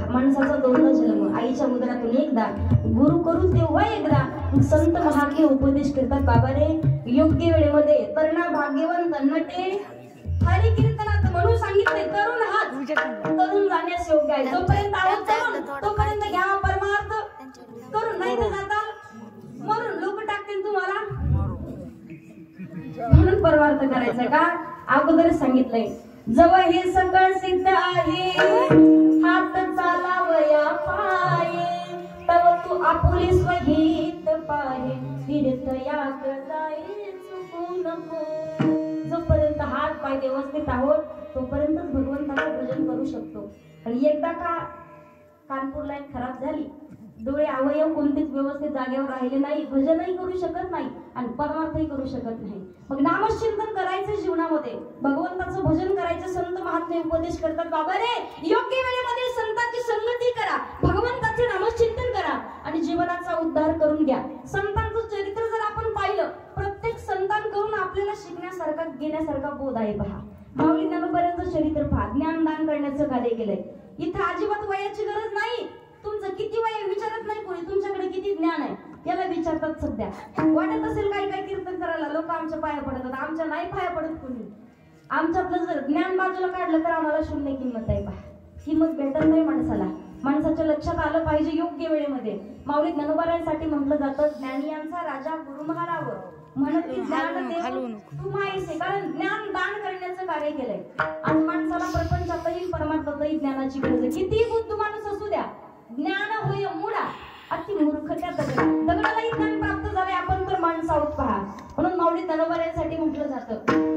माणसाचा दोनदा जन्म, आईच्या उदरातून एकदा, गुरु करून तेव्हा एकदा. संत महात्मे उपदेश करतात, बाबा रे योग्य वेळेमध्ये तरुणा भाग्यवंत नटे हरी कीर्तनात म्हणून सांगितले, तरुण हात तरुण जाण्यास योग्य आहे. जोपर्यंत आहोत तरुण तोपर्यंत घ्या परमार्थ करून, नाही तर जाताल मरून, लोक टाकतील तुम्हाला. म्हणून परमार्थ करायचा का अगोदरच सांगितलंय. जवळ हे सकळ सिद्ध आहे, हात चालावया पाये, तव तू आपुले स्वहित पाहे, तीर्थयात जाई चुकू नको. जोपर्यंत हात पाय व्यवस्थित आहोत तोपर्यंतच भगवंताचं भजन करू शकतो. आणि एकदा का कानपूरला एक खराब झाली, डोळे अवयव कोणतेच व्यवस्थित जागेवर राहिले नाही, भजनही करू शकत नाही आणि परमार्थही करू शकत नाही. मग नामचिंतन करायचं जीवनामध्ये, भगवंताचं भजन करायचं. संत महात्मे उपदेश करतात, बाबा रे योग्य वेळेमध्ये संतांची संगती करा, भगवंताचे नामचिंतन करा आणि जीवनाचा उद्धार करून घ्या. संतांचं चरित्र जर आपण पाहिलं, प्रत्येक संतांकडून आपल्याला शिकण्यासारखा घेण्यासारखा बोध आहे. पहा माऊली ज्ञानोबांचं चरित्र पहा, ज्ञानदान करण्याचं कार्य केलंय. इथं अजिबात वयाची गरज नाही. तुमचं किती वय विचारत नाही कोणी, तुमच्याकडे किती ज्ञान आहे याला विचारतात. सध्या वाटत असेल काही काही कीर्तन करायला लोक आमच्या पाया पडतात, आमच्या नाही पाया पडत कोणी. आमच्यातलं जर ज्ञान बाजूला काढलं तर आम्हाला शून्य किंमत आहे. पहा किंमत भेटत नाही माणसाला. माणसाच्या लक्षात आलं पाहिजे योग्य वेळेमध्ये. माऊली ज्ञानोबारायांसाठी म्हटलं जातं, ज्ञानियांचा राजा गुरु महाराव म्हणत ज्ञान देव तुम्हाईसे, कारण ज्ञान दान करण्याचं कार्य केलंय. आज माणसाला प्रपंचातही परमार्थातही ज्ञानाची गरज आहे. किती बुद्ध माणूस असू द्या, ज्ञान होय मुळा अति मूर्ख त्या दगडालाही ज्ञान प्राप्त झाले. आपण तर माणसं आहोत. पहा म्हणून माऊली ज्ञानोबारायांसाठी म्हटलं जातं,